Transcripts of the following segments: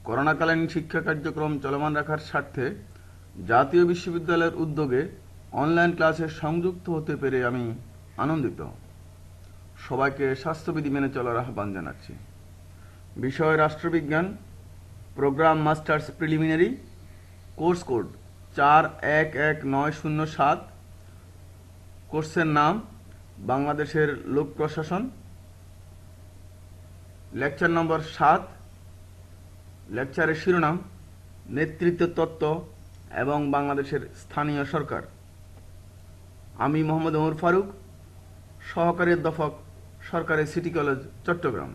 করোনাকালীন শিক্ষা কার্যক্রম চলমান রাখার স্বার্থে জাতীয় বিশ্ববিদ্যালয়ের উদ্যোগে অনলাইন ক্লাসে সংযুক্ত হতে পেরে আমি আনন্দিত। সবাইকে স্বাস্থ্যবিধি মেনে চলার আহ্বান জানাচ্ছি। বিষয় রাষ্ট্রবিজ্ঞান, programme masters preliminary, course code 411907, কোর্সের নাম বাংলাদেশের লোক প্রশাসন, লেকচার নম্বর 7, লেকচারের শিরোনাম নেতৃত্ব তত্ত্ব এবং বাংলাদেশের স্থানীয় সরকার। আমি মোহাম্মদ ওমর ফারুক, সহকারী অধ্যাপক, সরকারি সিটি কলেজ, চট্টগ্রাম।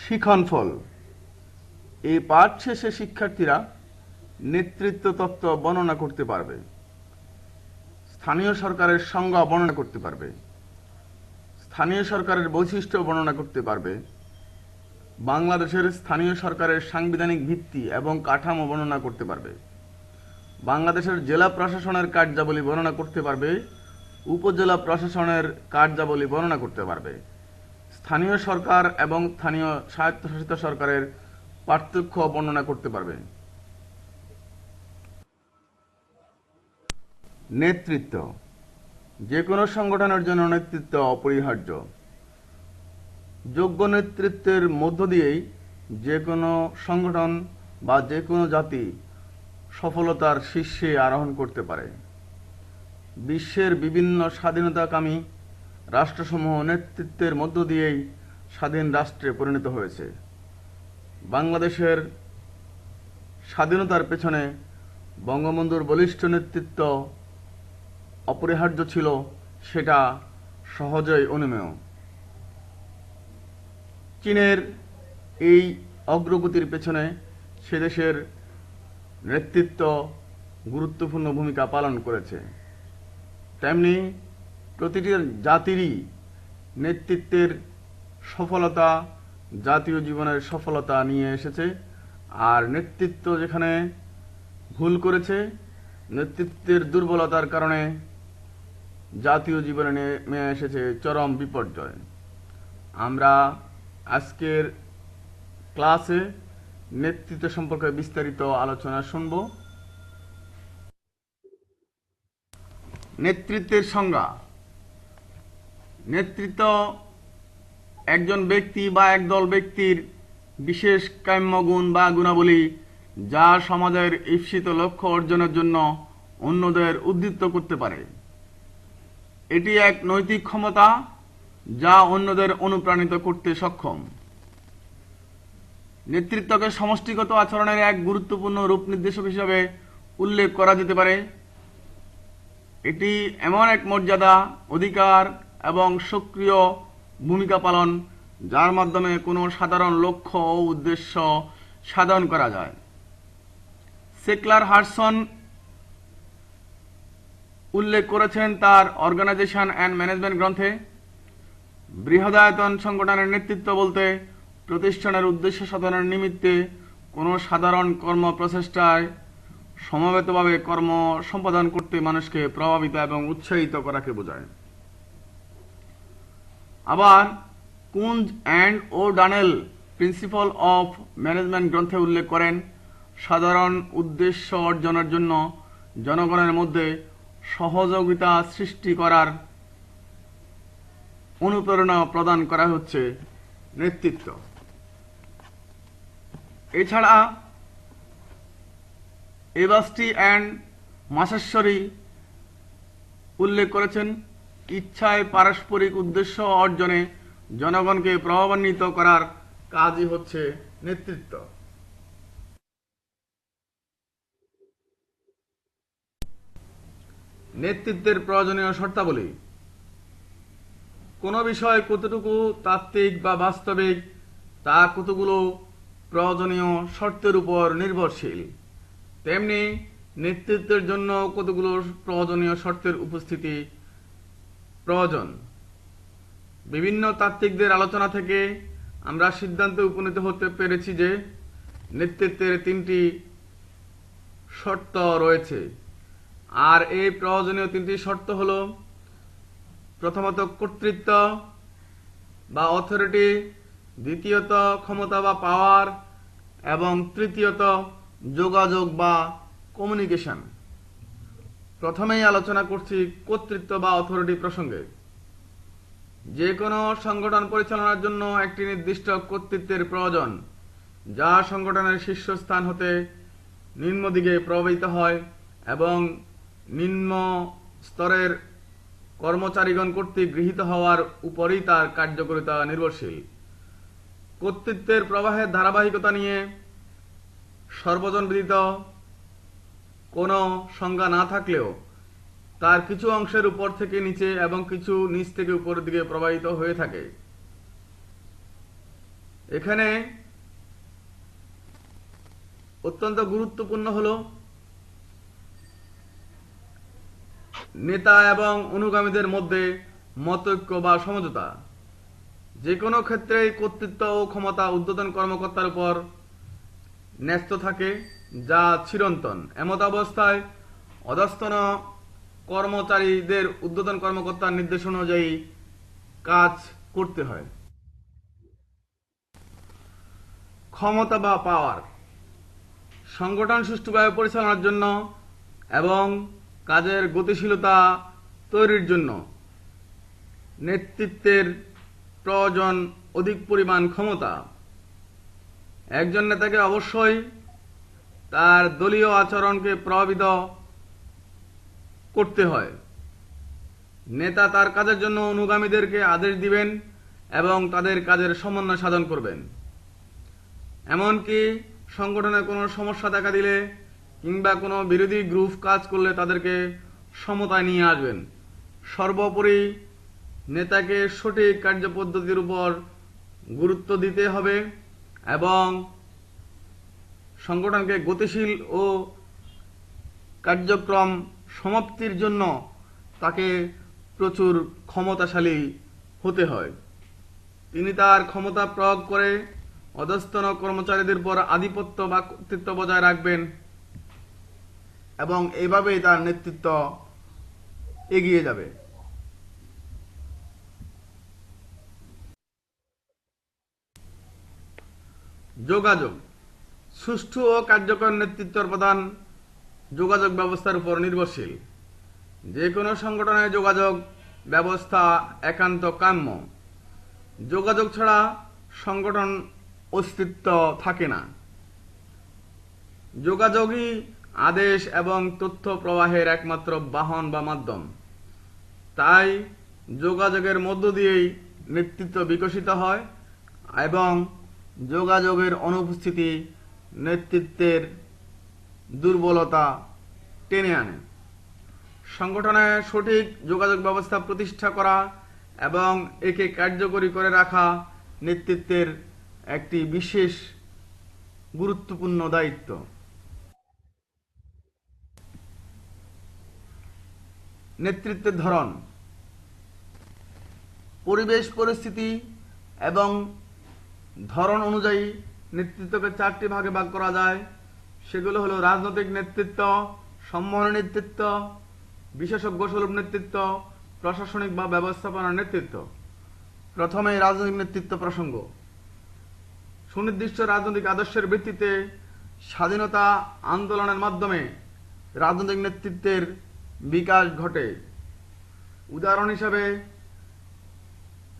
শিক্ষণফল। এই পাঠ শেষে শিক্ষার্থীরা নেতৃত্ব তত্ত্ব বর্ণনা করতে পারবে, স্থানীয় সরকারের সংজ্ঞা বর্ণনা করতে পারবে, স্থানীয় সরকারের বৈশিষ্ট্য বর্ণনা করতে পারবে, বাংলাদেশের স্থানীয় সরকারের সাংবিধানিক ভিত্তি এবং কাঠামো বর্ণনা করতে পারবে, বাংলাদেশের জেলা প্রশাসনের কার্যাবলী বর্ণনা করতে পারবে, উপজেলা প্রশাসনের কার্যাবলী বর্ণনা করতে পারবে, স্থানীয় সরকার এবং স্থানীয় স্বায়ত্তশাসিত সরকারের পার্থক্য বর্ণনা করতে পারবে। নেতৃত্ব। যে কোনো সংগঠনের জন্য নেতৃত্ব অপরিহার্য। যোগ্য নেতৃত্বের মধ্য দিয়েই যে কোনো সংগঠন বা যে কোনো জাতি সফলতার শীর্ষে আরোহণ করতে পারে। বিশ্বের বিভিন্ন স্বাধীনতাকামী রাষ্ট্রসমূহ নেতৃত্বের মধ্য দিয়েই স্বাধীন রাষ্ট্রে পরিণত হয়েছে। বাংলাদেশের স্বাধীনতার পেছনে বঙ্গবন্ধুর বলিষ্ঠ নেতৃত্ব অপরিহার্য ছিল, সেটা সহজেই অনুমেয়। চীনের এই অগ্রগতির পেছনে সে দেশের নেতৃত্ব গুরুত্বপূর্ণ ভূমিকা পালন করেছে। তেমনি প্রতিটি জাতিরই নেতৃত্বের সফলতা জাতীয় জীবনের সফলতা নিয়ে এসেছে, আর নেতৃত্ব যেখানে ভুল করেছে, নেতৃত্বের দুর্বলতার কারণে জাতীয় জীবনে নেমে এসেছে চরম বিপর্যয়। আমরা আজকের ক্লাসে নেতৃত্ব সম্পর্কে বিস্তারিত আলোচনা শুনব। নেতৃত্বের সংজ্ঞা। নেতৃত্ব একজন ব্যক্তি বা একদল ব্যক্তির বিশেষ কাম্য গুণ বা গুণাবলী, যা সমাজের ঈপ্সিত লক্ষ্য অর্জনের জন্য অন্যদের উদ্দীপ্ত করতে পারে। এটি এক নৈতিক ক্ষমতা যা অন্যদের অনুপ্রাণিত করতে সক্ষম। নেতৃত্বকে সমষ্টিগত আচরণের এক গুরুত্বপূর্ণ রূপ নির্দেশক হিসাবে উল্লেখ করা যেতে পারে। এটি এমন এক মর্যাদা, অধিকার এবং সক্রিয় ভূমিকা পালন যার মাধ্যমে কোনো সাধারণ লক্ষ্য ও উদ্দেশ্য সাধন করা যায়। সেকলার হার্সন উল্লেখ করেছেন তার অর্গানাইজেশন অ্যান্ড ম্যানেজমেন্ট গ্রন্থে, বৃহদায়তন সংগঠনের নেতৃত্ব বলতে প্রতিষ্ঠানের উদ্দেশ্য সাধনের নিমিত্তে কোনো সাধারণ কর্ম প্রচেষ্টায় সমবেতভাবে কর্ম সম্পাদন করতে মানুষকে প্রভাবিত এবং উৎসাহিত করাকে বোঝায়। আবার Koontz and O'Donnell principle of management গ্রন্থে উল্লেখ করেন, সাধারণ উদ্দেশ্য অর্জনের জন্য জনগণের মধ্যে সহযোগিতা সৃষ্টি করার অনুপ্রেরণা প্রদান করা হচ্ছে নেতৃত্ব। এছাড়া এবাস্টি অ্যান্ড মাসেশ্বরী উল্লেখ করেছেন, ইচ্ছায় পারস্পরিক উদ্দেশ্য অর্জনে জনগণকে প্রভাবান্বিত করার কাজই হচ্ছে নেতৃত্ব। নেতৃত্বের প্রয়োজনীয় শর্তাবলী। কোনো বিষয় কতটুকু তাত্ত্বিক বা বাস্তবিক তা কতগুলো প্রয়োজনীয় শর্তের উপর নির্ভরশীল, তেমনি নেতৃত্বের জন্য কতগুলো প্রয়োজনীয় শর্তের উপস্থিতি প্রয়োজন। বিভিন্ন তাত্ত্বিকদের আলোচনা থেকে আমরা সিদ্ধান্তে উপনীত হতে পেরেছি যে নেতৃত্বের 3টি শর্ত রয়েছে। আর এই প্রয়োজনীয় তিনটি শর্ত হলো, প্রথমত কর্তৃত্ব বা অথরিটি, দ্বিতীয়ত ক্ষমতা বা পাওয়ার, এবং তৃতীয়ত যোগাযোগ বা কমিউনিকেশন। প্রথমেই আলোচনা করছি কর্তৃত্ব বা অথরিটি প্রসঙ্গে। যে কোনো সংগঠন পরিচালনার জন্য একটি নির্দিষ্ট কর্তৃত্বের প্রয়োজন, যা সংগঠনের শীর্ষস্থান হতে নিম্ন দিকে প্রবাহিত হয় এবং নিম্ন স্তরের কর্মচারীগণ কর্তৃক গৃহীত হওয়ার উপরই তার কার্যকারিতা নির্ভরশীল। কর্তৃত্বের প্রবাহের ধারাবাহিকতা নিয়ে সর্বজনবিদিত কোনো সংজ্ঞা না থাকলেও তার কিছু অংশের উপর থেকে নিচে এবং কিছু নিচ থেকে উপরের দিকে প্রবাহিত হয়ে থাকে। এখানে অত্যন্ত গুরুত্বপূর্ণ হলো নেতা এবং অনুগামীদের মধ্যে মতৈক্য বা সমঝোতা। যে কোনো ক্ষেত্রেই কর্তৃত্ব ও ক্ষমতা ঊর্ধ্বতন কর্মকর্তার উপর ন্যস্ত থাকে, যা চিরন্তন। এমত অবস্থায় অধস্তন কর্মচারীদের ঊর্ধ্বতন কর্মকর্তার নির্দেশ অনুযায়ী কাজ করতে হয়। ক্ষমতা বা পাওয়ার সংগঠন সুষ্ঠুভাবে পরিচালনার জন্য এবং কাজের গতিশীলতা তৈরির জন্য নেতৃত্বের প্রয়োজন অধিক পরিমাণ ক্ষমতা। একজন নেতাকে অবশ্যই তার দলীয় আচরণকে প্রভাবিত করতে হয়। নেতা তার কাজের জন্য অনুগামীদেরকে আদেশ দিবেন এবং তাদের কাজের সমন্বয় সাধন করবেন। এমনকি সংগঠনে কোনো সমস্যা দেখা দিলে কিংবা কোনো বিরোধী গ্রুপ কাজ করলে তাদেরকে সমতায় নিয়ে আসবেন। সর্বোপরি নেতাকে সঠিক কার্যপদ্ধতির উপর গুরুত্ব দিতে হবে এবং সংগঠনকে গতিশীল ও কার্যক্রম সমাপ্তির জন্য তাকে প্রচুর ক্ষমতাশালী হতে হয়। তিনি তার ক্ষমতা প্রয়োগ করে অধস্তন কর্মচারীদের উপর আধিপত্য বা কর্তৃত্ব বজায় রাখবেন এবং এইভাবেই তার নেতৃত্ব এগিয়ে যাবে। যোগাযোগ সুষ্ঠু ও কার্যকর নেতৃত্বের প্রধান যোগাযোগ ব্যবস্থার উপর নির্ভরশীল। যে কোনো সংগঠনের যোগাযোগ ব্যবস্থা একান্ত কাম্য। যোগাযোগ ছাড়া সংগঠন অস্তিত্ব থাকে না। যোগাযোগই আদেশ এবং তথ্য প্রবাহের একমাত্র বাহন বা মাধ্যম। তাই যোগাযোগের মধ্য দিয়েই নেতৃত্ব বিকশিত হয় এবং যোগাযোগের অনুপস্থিতি নেতৃত্বের দুর্বলতা টেনে আনে। সংগঠনে সঠিক যোগাযোগ ব্যবস্থা প্রতিষ্ঠা করা এবং একে কার্যকরী করে রাখা নেতৃত্বের একটি বিশেষ গুরুত্বপূর্ণ দায়িত্ব। নেতৃত্বের ধরন, পরিবেশ পরিস্থিতি এবং ধরন অনুযায়ী নেতৃত্বকে চারটি ভাগে ভাগ করা যায়। সেগুলো হলো রাজনৈতিক নেতৃত্ব, সম্মানী নেতৃত্ব, বিশেষজ্ঞ সুলভ নেতৃত্ব, প্রশাসনিক বা ব্যবস্থাপনা নেতৃত্ব। প্রথমে রাজনৈতিক নেতৃত্ব প্রসঙ্গ। সুনির্দিষ্ট রাজনৈতিক আদর্শের ভিত্তিতে স্বাধীনতা আন্দোলনের মাধ্যমে রাজনৈতিক নেতৃত্বের বিকাশ ঘটে। উদাহরণ হিসাবে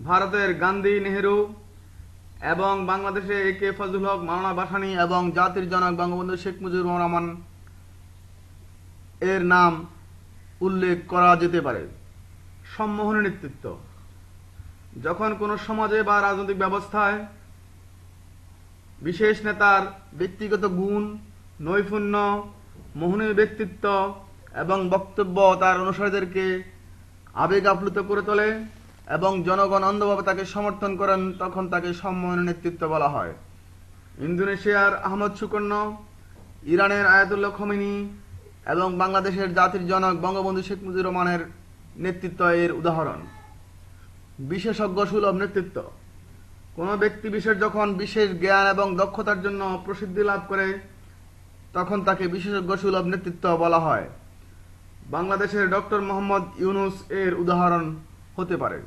ভারতের গান্ধী, নেহেরু এবং বাংলাদেশে এ.কে ফজলুল হক, মাওলানা ভাসানী এবং জাতির জনক বঙ্গবন্ধু শেখ মুজিবুর রহমান এর নাম উল্লেখ করা যেতে পারে। সম্মোহনী নেতৃত্ব, যখন কোনো সমাজে বা রাজনৈতিক ব্যবস্থায় বিশেষ নেতার ব্যক্তিগত গুণ, নৈপুণ্য, মোহনীয় ব্যক্তিত্ব এবং বক্তব্য তার অনুসারীদেরকে আবেগ আপ্লুত করে তোলে এবং জনগণ অন্ধভাবে তাকে সমর্থন করেন, তখন তাকে সম্মোহনী নেতৃত্ব বলা হয়। ইন্দোনেশিয়ার আহমদ সুকর্ণ, ইরানের আয়াতুল্লাহ খোমেনি এবং বাংলাদেশের জাতির জনক বঙ্গবন্ধু শেখ মুজিবুর রহমানের নেতৃত্ব এর উদাহরণ। বিশেষজ্ঞ সুলভ নেতৃত্ব, কোনো ব্যক্তি বিশেষ যখন বিশেষ জ্ঞান এবং দক্ষতার জন্য প্রসিদ্ধি লাভ করে তখন তাকে বিশেষজ্ঞ সুলভ নেতৃত্ব বলা হয়। বাংলাদেশের ডক্টর মোহাম্মদ ইউনূস এর উদাহরণ হতে পারে।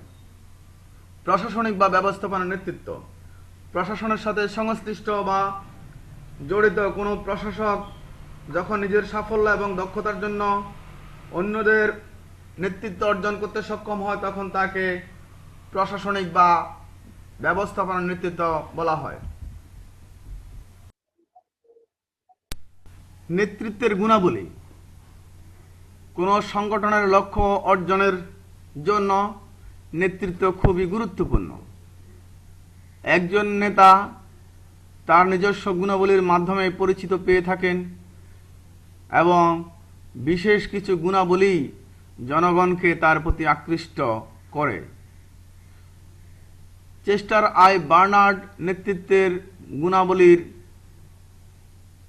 প্রশাসনিক বা ব্যবস্থাপনা নেতৃত্ব। প্রশাসনের সাথে সংশ্লিষ্ট বা জড়িত কোনো প্রশাসক যখন নিজের সাফল্য এবং দক্ষতার জন্য অন্যদের নেতৃত্ব অর্জন করতে সক্ষম হয় তখন তাকে প্রশাসনিক বা ব্যবস্থাপনা নেতৃত্ব বলা হয়। নেতৃত্বের গুণাবলী। কোনো সংগঠনের লক্ষ্য অর্জনের জন্য নেতৃত্ব খুবই গুরুত্বপূর্ণ। একজন নেতা তার নিজস্ব গুণাবলীর মাধ্যমে পরিচিত পেয়ে থাকেন এবং বিশেষ কিছু গুণাবলী জনগণকে তার প্রতি আকৃষ্ট করে। চেস্টার আই বার্নার্ড নেতৃত্বের গুণাবলীর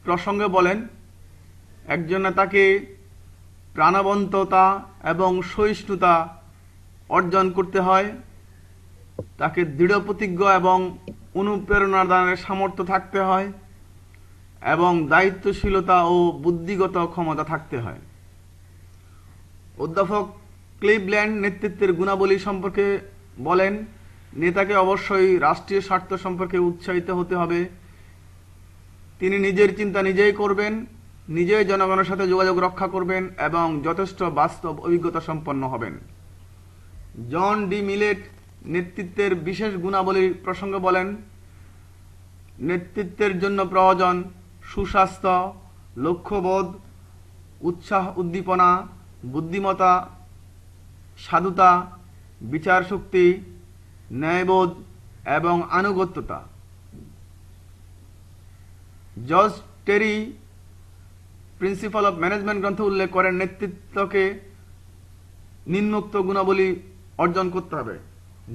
প্রসঙ্গে বলেন, একজন নেতাকে প্রাণবন্ততা এবং সহিষ্ণুতা অর্জন করতে হয়, তাকে দৃঢ় প্রতিজ্ঞ এবং অনুপ্রেরণা দানের সামর্থ্য থাকতে হয় এবং দায়িত্বশীলতা ও বুদ্ধিগত ক্ষমতা থাকতে হয়। অধ্যাপক ক্লিভল্যান্ড নেতৃত্বের গুণাবলী সম্পর্কে বলেন, নেতাকে অবশ্যই রাষ্ট্রীয় স্বার্থ সম্পর্কে উৎসাহিত হতে হবে, তিনি নিজের চিন্তা নিজেই করবেন, নিজেই জনগণের সাথে যোগাযোগ রক্ষা করবেন এবং যথেষ্ট বাস্তব অভিজ্ঞতা সম্পন্ন হবেন। জন ডি মিলেট নেতৃত্বের বিশেষ গুণাবলীর প্রসঙ্গে বলেন, নেতৃত্বের জন্য প্রয়োজন সুস্বাস্থ্য, লক্ষ্যবোধ, উৎসাহ উদ্দীপনা, বুদ্ধিমত্তা, সাধুতা, বিচার শক্তি, ন্যায়বোধ এবং আনুগত্যতা। George Terry principle of management গ্রন্থ উল্লেখ করেন, নেতৃত্বকে নিম্নোক্ত গুণাবলী অর্জন করতে হবে,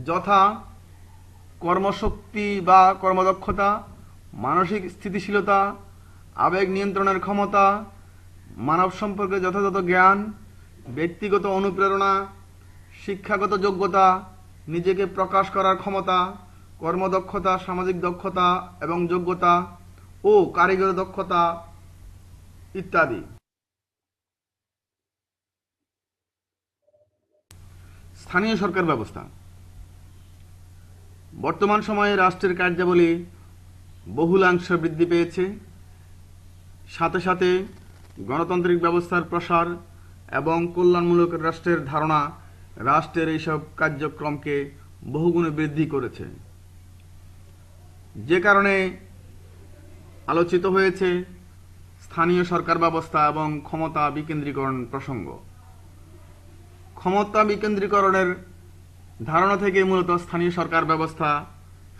যথা কর্মশক্তি বা কর্মদক্ষতা, মানসিক স্থিতিশীলতা, আবেগ নিয়ন্ত্রণের ক্ষমতা, মানব সম্পর্কে যথাযথ জ্ঞান, ব্যক্তিগত অনুপ্রেরণা, শিক্ষাগত যোগ্যতা, নিজেকে প্রকাশ করার ক্ষমতা, কর্মদক্ষতা, সামাজিক দক্ষতা এবং যোগ্যতা ও কারিগরি দক্ষতা ইত্যাদি। স্থানীয় সরকার ব্যবস্থা। বর্তমান সময়ে রাষ্ট্রের কার্যাবলী বহুলাংশে বৃদ্ধি পেয়েছে, সাথে সাথে গণতান্ত্রিক ব্যবস্থার প্রসার এবং কল্যাণমূলক রাষ্ট্রের ধারণা রাষ্ট্রের এইসব কার্যক্রমকে বহুগুণে বৃদ্ধি করেছে, যে কারণে আলোচিত হয়েছে স্থানীয় সরকার ব্যবস্থা এবং ক্ষমতা বিকেন্দ্রীকরণ প্রসঙ্গ। ক্ষমতা বিকেন্দ্রীকরণের ধারণা থেকে মূলত স্থানীয় সরকার ব্যবস্থা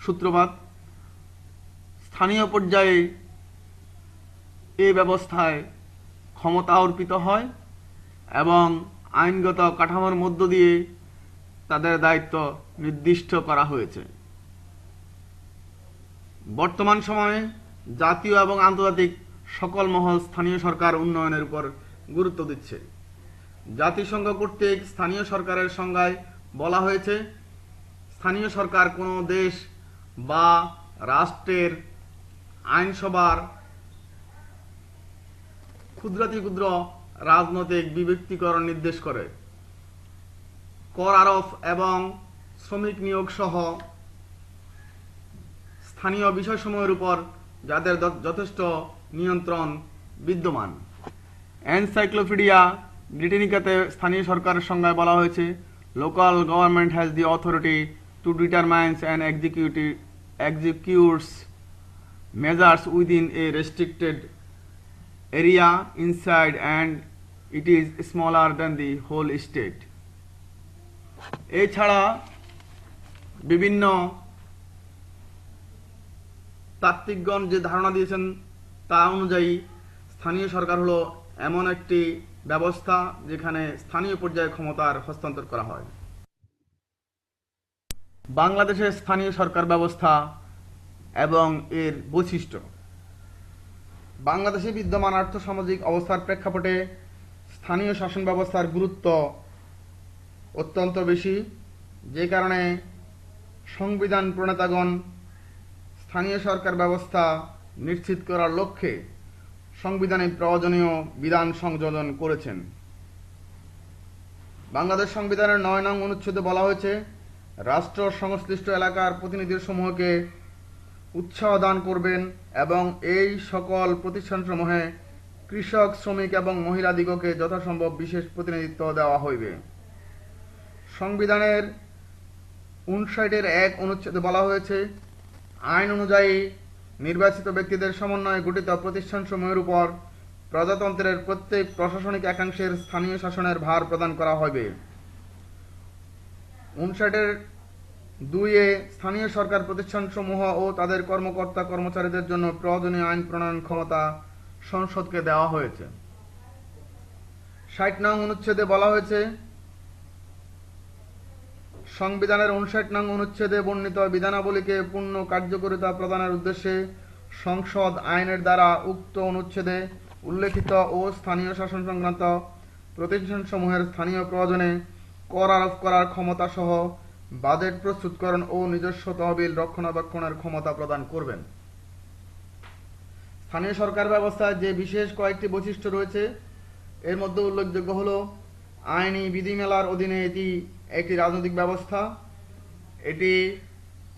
সূত্রপাত। স্থানীয় পর্যায়ে এই ব্যবস্থায় ক্ষমতা অর্পিত হয় এবং আইনগত কাঠামোর মধ্য দিয়ে তাদের দায়িত্ব নির্দিষ্ট করা হয়েছে। বর্তমান সময়ে জাতীয় এবং আন্তর্জাতিক সকল মহল স্থানীয় সরকার উন্নয়নের উপর গুরুত্ব দিচ্ছে। জাতিসংঘ কর্তৃক স্থানীয় সরকারের সংজ্ঞায় বলা হয়েছে, স্থানীয় সরকার কোনো দেশ বা রাষ্ট্রের আইনসভার ক্ষুদ্রাতি ক্ষুদ্র রাজনৈতিক বিভক্তিকরণ নির্দেশ করে, কর আরোপ এবং শ্রমিক নিয়োগ সহ স্থানীয় বিষয়সমূহের উপর যাদের যথেষ্ট নিয়ন্ত্রণ বিদ্যমান। এনসাইক্লোপিডিয়া ব্রিটানিকাতে স্থানীয় সরকারের সংজ্ঞায় বলা হয়েছে, local government has the authority two determines and executes measures within a restricted area inside and it is smaller than the whole state. এছাড়া বিভিন্ন তাত্ত্বিকগণ যে ধারণা দিয়েছেন তা অনুযায়ী স্থানীয় সরকার হলো এমন একটি ব্যবস্থা যেখানে স্থানীয় পর্যায়ে ক্ষমতার হস্তান্তর করা হয়। বাংলাদেশের স্থানীয় সরকার ব্যবস্থা এবং এর বৈশিষ্ট্য। বাংলাদেশে বিদ্যমান আর্থসামাজিক অবস্থার প্রেক্ষাপটে স্থানীয় শাসন ব্যবস্থার গুরুত্ব অত্যন্ত বেশি, যে কারণে সংবিধান প্রণেতাগণ স্থানীয় সরকার ব্যবস্থা নিশ্চিত করার লক্ষ্যে সংবিধানে প্রয়োজনীয় বিধান সংযোজন করেছেন। বাংলাদেশ সংবিধানের ৯ নং অনুচ্ছেদে বলা হয়েছে, রাষ্ট্র সংশ্লিষ্ট এলাকার প্রতিনিধিসমূহকে উৎসাহ দান করবেন এবং এই সকল প্রতিষ্ঠানসমূহে কৃষক, শ্রমিক এবং মহিলাদিগকে যথাসম্ভব বিশেষ প্রতিনিধিত্ব দেওয়া হইবে। সংবিধানের 59-1 অনুচ্ছেদে বলা হয়েছে, আইন অনুযায়ী নির্বাচিত ব্যক্তিদের সমন্বয়ে গঠিত প্রতিষ্ঠানসমূহের উপর প্রজাতন্ত্রের প্রত্যেক প্রশাসনিক একাংশের স্থানীয় শাসনের ভার প্রদান করা হবে। 59-2 স্থানীয় সরকার প্রতিষ্ঠানসমূহ ও তাদের কর্মকর্তা কর্মচারীদের জন্য প্রয়োজনীয় আইন প্রণয়ন ক্ষমতা সংসদকে দেওয়া হয়েছে। 60 নং অনুচ্ছেদে বলা হয়েছে, সংবিধানের 59 নং অনুচ্ছেদে বর্ণিত বিধানাবলীকে পূর্ণ কার্যকারিতা প্রদানের উদ্দেশ্যে সংসদ আইনের দ্বারা উক্ত অনুচ্ছেদে উল্লেখিত ও স্থানীয় শাসন সংক্রান্ত প্রতিষ্ঠানসমূহের স্থানীয় প্রয়োজনে কর আরোপ করার ক্ষমতা সহ বাজেট প্রস্তুতকরণ ও নিজস্ব তহবিল রক্ষণাবেক্ষণের ক্ষমতা প্রদান করবেন। স্থানীয় সরকার ব্যবস্থায় যে বিশেষ কয়েকটি বৈশিষ্ট্য রয়েছে, এর মধ্যে উল্লেখযোগ্য হল, আইনি বিধিমেলার অধীনে এটি একটি রাজনৈতিক ব্যবস্থা। এটি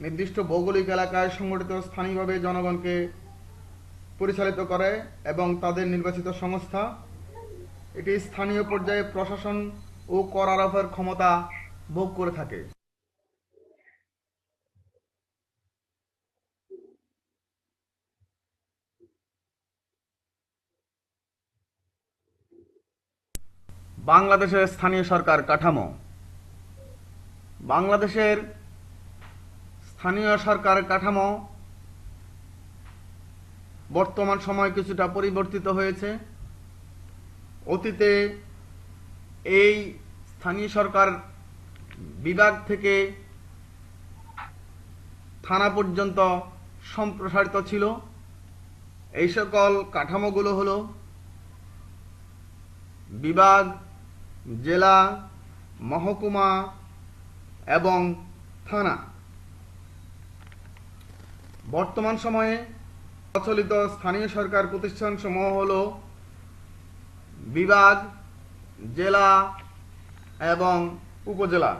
নির্দিষ্ট ভৌগোলিক এলাকায় সংগঠিত স্থানীয়ভাবে জনগণকে পরিচালিত করে এবং তাদের নির্বাচিত সংস্থা। এটি স্থানীয় পর্যায়ে প্রশাসন ও কর আরোপের ক্ষমতা ভোগ করে থাকে। বাংলাদেশের স্থানীয় সরকার কাঠামো। বাংলাদেশের স্থানীয় সরকার কাঠামো বর্তমান সময়ে কিছুটা পরিবর্তিত হয়েছে। অতীতে এই স্থানীয় সরকার বিভাগ থেকে থানা পর্যন্ত সম্প্রসারিত ছিল। এই সকল কাঠামোগুলো হলো বিভাগ, জেলা, মহকুমা এবং থানা। বর্তমান সময়ে প্রচলিত স্থানীয় সরকার প্রতিষ্ঠানসমূহ হল বিভাগ, জেলা এবং উপজেলা।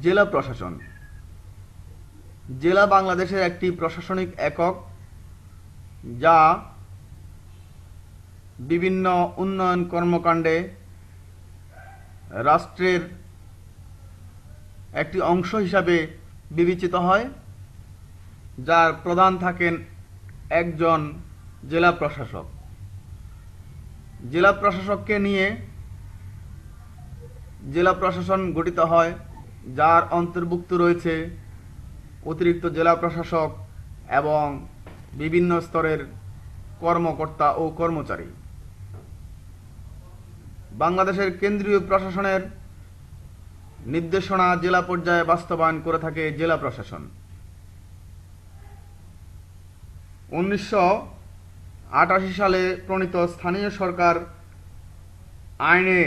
জেলা প্রশাসন। জেলা বাংলাদেশের একটি প্রশাসনিক একক যা বিভিন্ন উন্নয়ন কর্মকাণ্ডে রাষ্ট্রের একটি অংশ হিসাবে বিবেচিত হয়, যার প্রধান থাকেন একজন জেলা প্রশাসক। জেলা প্রশাসককে নিয়ে জেলা প্রশাসন গঠিত হয়, যার অন্তর্ভুক্ত রয়েছে অতিরিক্ত জেলা প্রশাসক এবং বিভিন্ন স্তরের কর্মকর্তা ও কর্মচারী। বাংলাদেশের কেন্দ্রীয় প্রশাসনের নির্দেশনা জেলা পর্যায়ে বাস্তবায়ন করে থাকে জেলা প্রশাসন। 1988 সালে প্রণীত স্থানীয় সরকার আইনে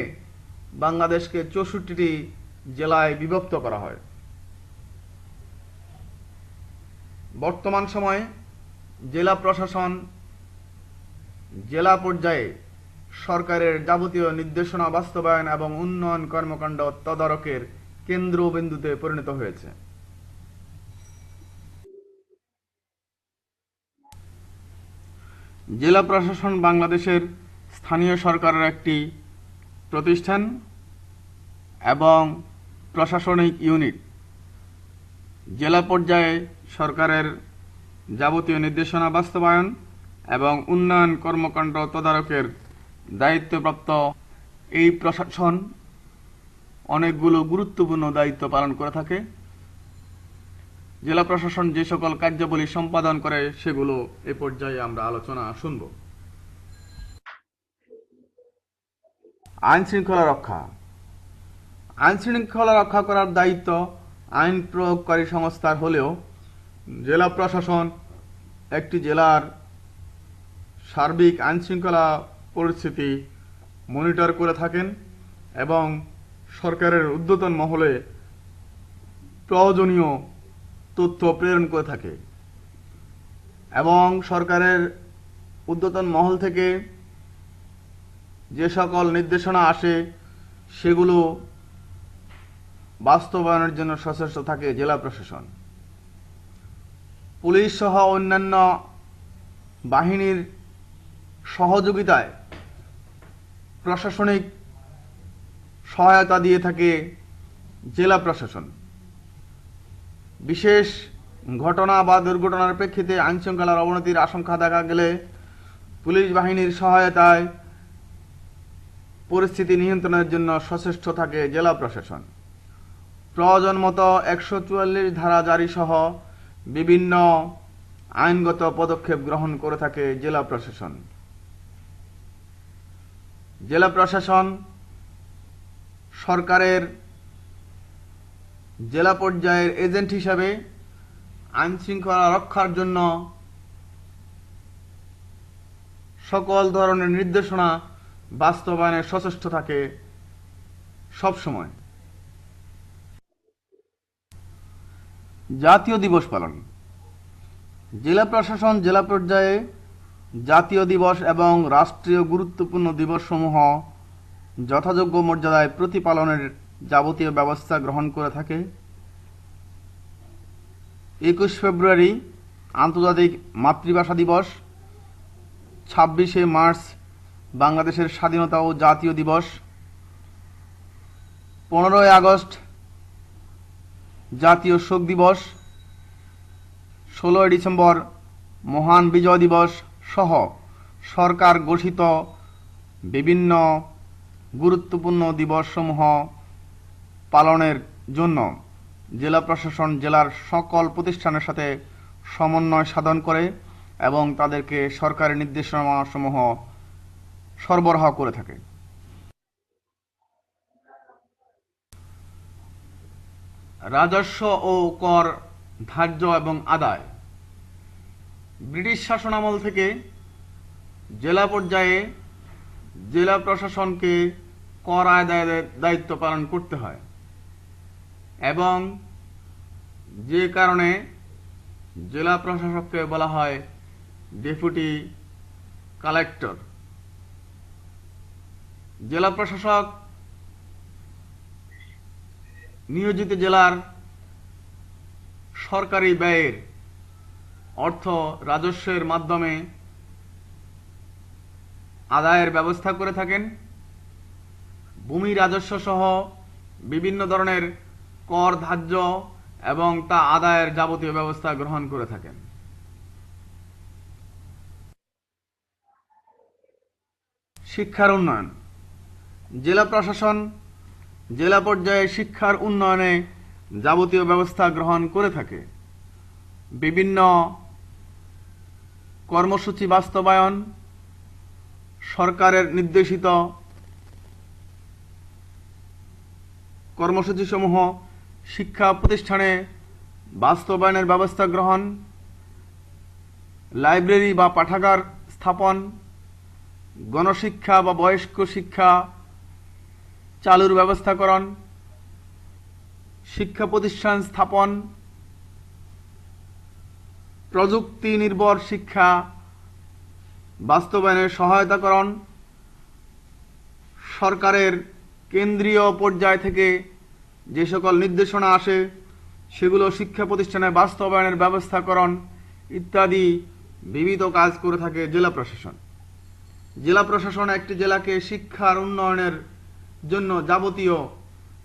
বাংলাদেশকে 64টি জেলায় বিভক্ত করা হয়। বর্তমান সময়ে জেলা প্রশাসন জেলা পর্যায়ে সরকারের যাবতীয় নির্দেশনা বাস্তবায়ন এবং উন্নয়ন কর্মকাণ্ড তদারকের কেন্দ্রবিন্দুতে পরিণত হয়েছে। জেলা প্রশাসন বাংলাদেশের স্থানীয় সরকারের একটি প্রতিষ্ঠান এবং প্রশাসনিক ইউনিট। জেলা পর্যায়ে সরকারের যাবতীয় নির্দেশনা বাস্তবায়ন এবং উন্নয়ন কর্মকাণ্ড তদারকের দায়িত্বপ্রাপ্ত এই প্রশাসন অনেকগুলো গুরুত্বপূর্ণ দায়িত্ব পালন করে থাকে। জেলা প্রশাসন যে সকল কার্যাবলী সম্পাদন করে সেগুলো এ পর্যায়ে আমরা আলোচনা শুনব। আইন শৃঙ্খলা রক্ষা। আইন শৃঙ্খলা রক্ষা করার দায়িত্ব আইন প্রয়োগকারী সংস্থার হলেও জেলা প্রশাসন একটি জেলার সার্বিক আইন শৃঙ্খলা পরিস্থিতি মনিটর করে থাকেন এবং সরকারের ঊর্ধ্বতন মহলে প্রয়োজনীয় তথ্য প্রেরণ করে থাকে এবং সরকারের ঊর্ধ্বতন মহল থেকে যে সকল নির্দেশনা আসে সেগুলো বাস্তবায়নের জন্য সচেষ্ট থাকে জেলা প্রশাসন। পুলিশ সহ অন্যান্য বাহিনীর সহযোগিতায় প্রশাসনিক সহায়তা দিয়ে থাকে জেলা প্রশাসন। বিশেষ ঘটনা বা দুর্ঘটনার প্রেক্ষিতে আইনশৃঙ্খলার অবনতির আশঙ্কা দেখা গেলে পুলিশ বাহিনীর সহায়তায় পরিস্থিতি নিয়ন্ত্রণের জন্য সচেষ্ট থাকে জেলা প্রশাসন। প্রয়োজন মতো 144 ধারা জারি সহ বিভিন্ন আইনগত পদক্ষেপ গ্রহণ করে থাকে জেলা প্রশাসন। জেলা প্রশাসন সরকারের জেলা পর্যায়ের এজেন্ট হিসাবে আইন শৃঙ্খলা রক্ষার জন্য সকল ধরনের নির্দেশনা বাস্তবায়নে সচেষ্ট থাকে সবসময়। জাতীয় দিবস পালন। জেলা প্রশাসন জেলা পর্যায়ে জাতীয় দিবস এবং রাষ্ট্রীয় গুরুত্বপূর্ণ দিবসসমূহ যথাযোগ্য মর্যাদায় প্রতিপালনের যাবতীয় ব্যবস্থা গ্রহণ করে থাকে। 21 ফেব্রুয়ারি আন্তর্জাতিক মাতৃভাষা দিবস, 26শে মার্চ বাংলাদেশের স্বাধীনতা ও জাতীয় দিবস, 15ই আগস্ট জাতীয় শোক দিবস, 16ই ডিসেম্বর মহান বিজয় দিবস সহ সরকার ঘোষিত বিভিন্ন গুরুত্বপূর্ণ দিবসসমূহ পালনের জন্য জেলা প্রশাসন জেলার সকল প্রতিষ্ঠানের সাথে সমন্বয় সাধন করে এবং তাদেরকে সরকারি নির্দেশনাসমূহ সরবরাহ করে থাকে। রাজস্ব ও কর ধার্য এবং আদায়। ব্রিটিশ শাসনামল থেকে জেলা পর্যায়ে জেলা প্রশাসনকে কর আদায়ের দায়িত্ব পালন করতে হয় এবং যে কারণে জেলা প্রশাসককে বলা হয় ডেপুটি কালেক্টর। জেলা প্রশাসক নিয়োজিত জেলার সরকারি ব্যয়ের অর্থ রাজস্বের মাধ্যমে আদায়ের ব্যবস্থা করে থাকেন। ভূমি রাজস্ব সহ বিভিন্ন ধরনের কর ধার্য এবং তা আদায়ের যাবতীয় ব্যবস্থা গ্রহণ করে থাকেন। শিক্ষার উন্নয়ন। জেলা প্রশাসন জেলা পর্যায়ে শিক্ষার উন্নয়নে যাবতীয় ব্যবস্থা গ্রহণ করে থাকে। বিভিন্ন কর্মসূচি বাস্তবায়ন, সরকারের নির্দেশিত কর্মসূচিসমূহ শিক্ষা প্রতিষ্ঠানে বাস্তবায়নের ব্যবস্থা গ্রহণ, লাইব্রেরি বা পাঠাগার স্থাপন, গণশিক্ষা বা বয়স্ক শিক্ষা চালুর ব্যবস্থাকরণ, শিক্ষা প্রতিষ্ঠান স্থাপন, প্রযুক্তি নির্ভর শিক্ষা বাস্তবায়নের সহায়তাকরণ, সরকারের কেন্দ্রীয় পর্যায় থেকে যে সকল নির্দেশনা আসে সেগুলো শিক্ষা প্রতিষ্ঠানে বাস্তবায়নের ব্যবস্থাকরণ ইত্যাদি বিবিধ কাজ করে থাকে জেলা প্রশাসন। জেলা প্রশাসন একটি জেলাকে শিক্ষার উন্নয়নের জন্য যাবতীয়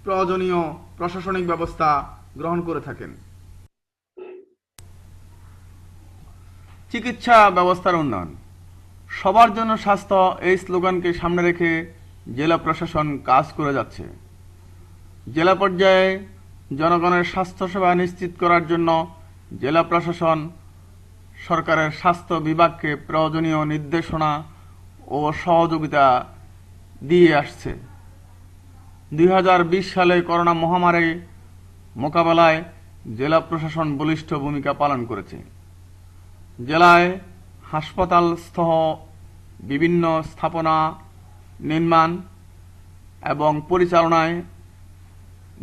প্রয়োজনীয় প্রশাসনিক ব্যবস্থা গ্রহণ করে থাকেন। চিকিৎসা ব্যবস্থার উন্নয়ন। সবার জন্য স্বাস্থ্য এই স্লোগানকে সামনে রেখে জেলা প্রশাসন কাজ করে যাচ্ছে। জেলা পর্যায়ে জনগণের স্বাস্থ্যসেবা নিশ্চিত করার জন্য জেলা প্রশাসন সরকারের স্বাস্থ্য বিভাগকে প্রয়োজনীয় নির্দেশনা ও সহযোগিতা দিয়ে আসছে। 2020 সালে করোনা মহামারী মোকাবেলায় জেলা প্রশাসন বলিষ্ঠ ভূমিকা পালন করেছে। জেলায় হাসপাতাল সহ বিভিন্ন স্থাপনা নির্মাণ এবং পরিচালনায়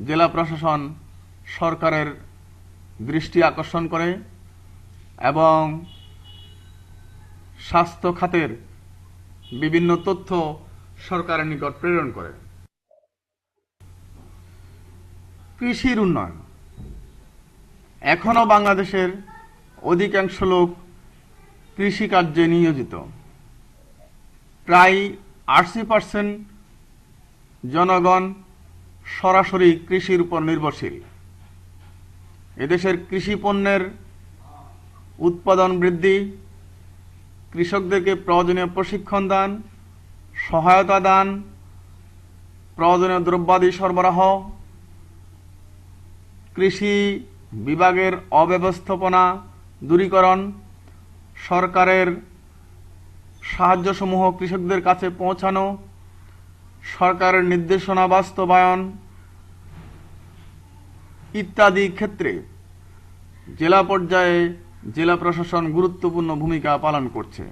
জেলা প্রশাসন সরকারের দৃষ্টি আকর্ষণ করে এবং স্বাস্থ্য খাতের বিভিন্ন তথ্য সরকারের নিকট প্রেরণ করে। কৃষির উন্নয়ন। এখনো বাংলাদেশের অধিকাংশ লোক কৃষিকার্যে নিয়োজিত। প্রায় ৮০% জনগণ সরাসরি কৃষির উপর নির্ভরশীল। এদেশের কৃষি পণ্যের উৎপাদন বৃদ্ধি, কৃষকদেরকে প্রয়োজনীয় প্রশিক্ষণ দান, সহায়তা দান, প্রয়োজনীয় দ্রব্যাদি সরবরাহ, কৃষি বিভাগের অব্যবস্থাপনা দূরীকরণ, সরকারের সাহায্যসমূহ কৃষকদের কাছে পৌঁছানো, সরকারের নির্দেশনা বাস্তবায়ন ইত্যাদি ক্ষেত্রে জেলা পর্যায়ে জেলা প্রশাসন গুরুত্বপূর্ণ ভূমিকা পালন করছে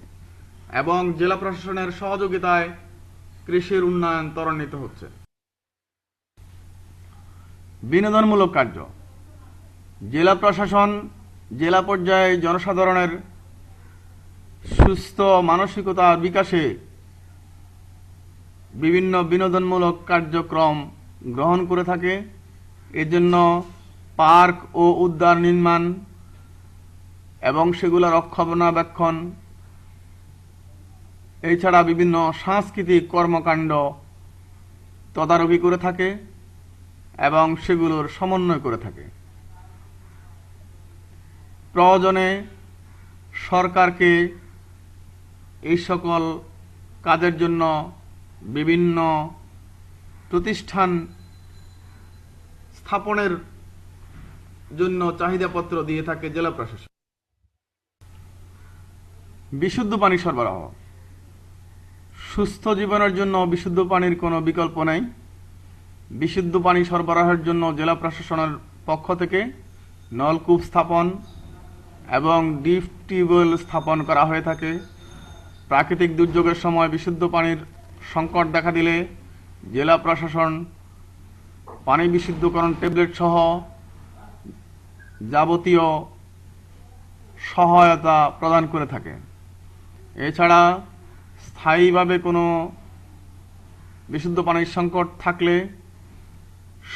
এবং জেলা প্রশাসনের সহযোগিতায় কৃষির উন্নয়ন ত্বরান্বিত হচ্ছে। বিনোদনমূলক কার্য। জেলা প্রশাসন জেলা পর্যায়ে জনসাধারণের সুস্থ মানসিকতার বিকাশে বিভিন্ন বিনোদনমূলক কার্যক্রম গ্রহণ করে থাকে। এজন্য পার্ক ও উদ্যান নির্মাণ এবং সেগুলোর রক্ষণাবেক্ষণ, এছাড়া বিভিন্ন সাংস্কৃতিক কর্মকাণ্ড তদারকি করে থাকে এবং সেগুলোর সমন্বয় করে থাকে। প্রয়োজনে সরকারকে এই সকল কাজের জন্য বিভিন্ন প্রতিষ্ঠান স্থাপনের জন্য চাহিদাপত্র দিয়ে থাকে জেলা প্রশাসন। বিশুদ্ধ পানি সরবরাহ। সুস্থ জীবনের জন্য বিশুদ্ধ পানির কোনো বিকল্প নেই। বিশুদ্ধ পানি সরবরাহের জন্য জেলা প্রশাসনের পক্ষ থেকে নলকূপ স্থাপন এবং ডিপ টিউবওয়েল স্থাপন করা হয়ে থাকে। প্রাকৃতিক দুর্যোগের সময় বিশুদ্ধ পানির সংকট দেখা দিলে জেলা প্রশাসন পানি বিশুদ্ধকরণ ট্যাবলেট সহ যাবতীয় সহায়তা প্রদান করে থাকে। এছাড়া স্থায়ীভাবে কোনো বিশুদ্ধ পানির সংকট থাকলে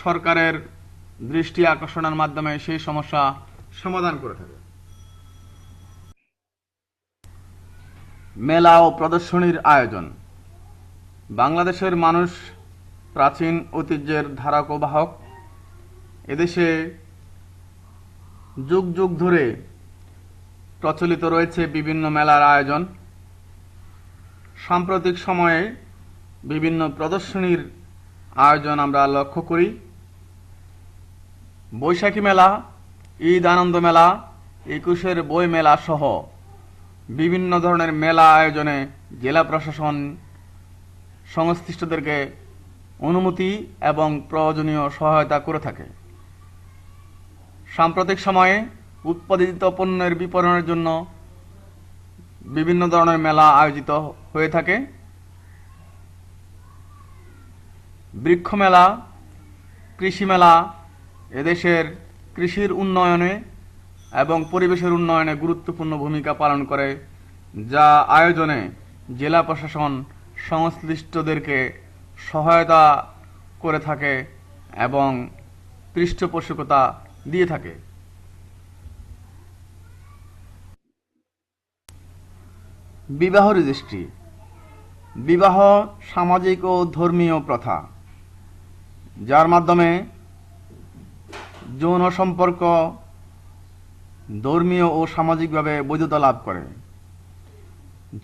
সরকারের দৃষ্টি আকর্ষণের মাধ্যমে সেই সমস্যা সমাধান করে থাকে। মেলা ও প্রদর্শনীর আয়োজন। বাংলাদেশের মানুষ প্রাচীন ঐতিহ্যের ধারক ও বাহক। এদেশে যুগ যুগ ধরে প্রচলিত রয়েছে বিভিন্ন মেলার আয়োজন। সাম্প্রতিক সময়ে বিভিন্ন প্রদর্শনীর আয়োজন আমরা লক্ষ্য করি। বৈশাখী মেলা, ঈদ আনন্দ মেলা, 21-এর বই মেলা সহ বিভিন্ন ধরনের মেলা আয়োজনে জেলা প্রশাসন সংশ্লিষ্টদেরকে অনুমতি এবং প্রয়োজনীয় সহায়তা করে থাকে। সাম্প্রতিক সময়ে উৎপাদিত পণ্যের বিপণনের জন্য বিভিন্ন ধরনের মেলা আয়োজিত হয়ে থাকে। বৃক্ষ মেলা, কৃষি মেলা এদেশের কৃষির উন্নয়নে এবং পরিবেশের উন্নয়নে গুরুত্বপূর্ণ ভূমিকা পালন করে, যা আয়োজনে জেলা প্রশাসন সংশ্লিষ্টদেরকে সহায়তা করে থাকে এবং পৃষ্ঠপোষকতা দিয়ে থাকে। বিবাহ রেজিস্ট্রি। বিবাহ সামাজিক ও ধর্মীয় প্রথা, যার মাধ্যমে যৌন সম্পর্ক ধর্মীয় ও সামাজিকভাবে বৈধতা লাভ করে।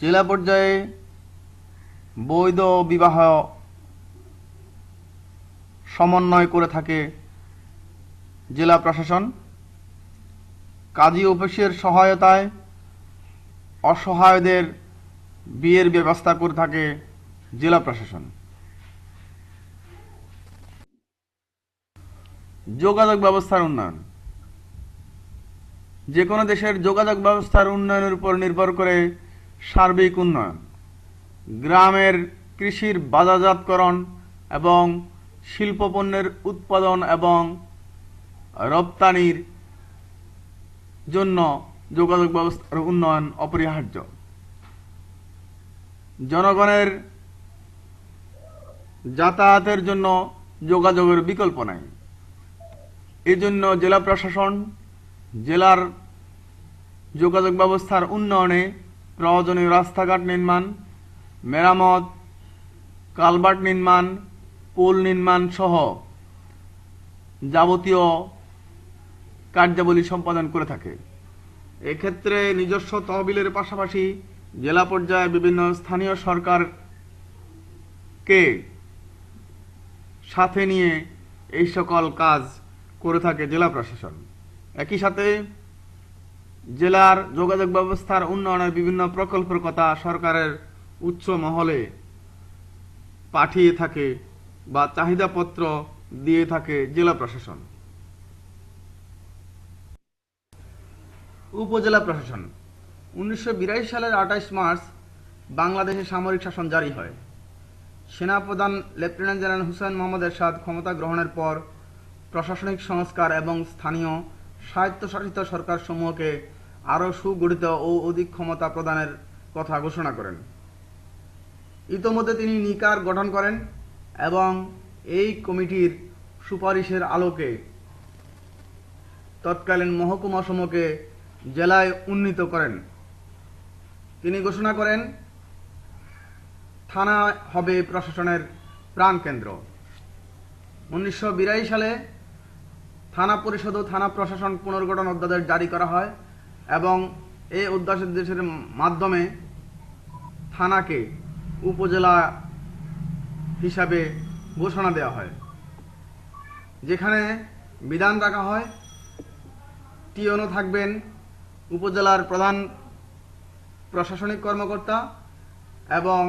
জেলা পর্যায়ে বৈধ বিবাহ সমন্বয় করে থাকে জেলা প্রশাসন। কাজী অফিসের সহায়তায় অসহায়দের বিয়ের ব্যবস্থা করে থাকে জেলা প্রশাসন। যোগাযোগ ব্যবস্থার উন্নয়ন। যে কোনো দেশের যোগাযোগ ব্যবস্থার উন্নয়নের উপর নির্ভর করে সার্বিক উন্নয়ন। গ্রামের কৃষির বাজারজাতকরণ এবং শিল্পপণ্যের উৎপাদন এবং রপ্তানির জন্য যোগাযোগ ব্যবস্থার উন্নয়ন অপরিহার্য। জনগণের যাতায়াতের জন্য যোগাযোগের বিকল্প নাই। এজন্য জেলা প্রশাসন জেলার যোগাযোগ ব্যবস্থার উন্নয়নে প্রয়োজনীয় রাস্তাঘাট নির্মাণ, মেরামত, কালভার্ট নির্মাণ, পোল নির্মাণ সহ যাবতীয় কার্যাবলী সম্পাদন করে থাকে। এক্ষেত্রে নিজস্ব তহবিলের পাশাপাশি জেলা পর্যায়ে বিভিন্ন স্থানীয় সরকারকে সাথে নিয়ে এই সকল কাজ করে থাকে জেলা প্রশাসন। একই সাথে জেলার যোগাযোগ ব্যবস্থার উন্নয়নের বিভিন্ন প্রকল্পের কথা সরকারের উচ্চ মহলে পাঠিয়ে থাকে বা চাহিদাপত্র দিয়ে থাকে জেলা প্রশাসন। উপজেলা প্রশাসন 1982 সালের 28 মার্চ বাংলাদেশে সামরিক শাসন জারি হয়। সেনাপ্রধান লেফটেন্যান্ট জেনারেল হুসেইন মোহাম্মদ এরশাদ ক্ষমতা গ্রহণের পর প্রশাসনিক সংস্কার এবং স্থানীয় স্বায়ত্তশাসিত সরকারসমূহকে আরও সুগঠিত ও অধিক ক্ষমতা প্রদানের কথা ঘোষণা করেন। ইতোমধ্যে তিনি নিকার গঠন করেন এবং এই কমিটির সুপারিশের আলোকে তৎকালীন মহকুমাসমূহকে জেলায় উন্নীত করেন। তিনি ঘোষণা করেন থানা হবে প্রশাসনের প্রাণকেন্দ্র। 1982 সালে থানা পরিষদ ও থানা প্রশাসন পুনর্গঠন অধ্যাদেশ জারি করা হয় এবং এই অধ্যাদেশের মাধ্যমে থানাকে উপজেলা হিসাবে ঘোষণা দেওয়া হয়, যেখানে বিধান রাখা হয় টিওনো থাকবেন উপজেলার প্রধান প্রশাসনিক কর্মকর্তা এবং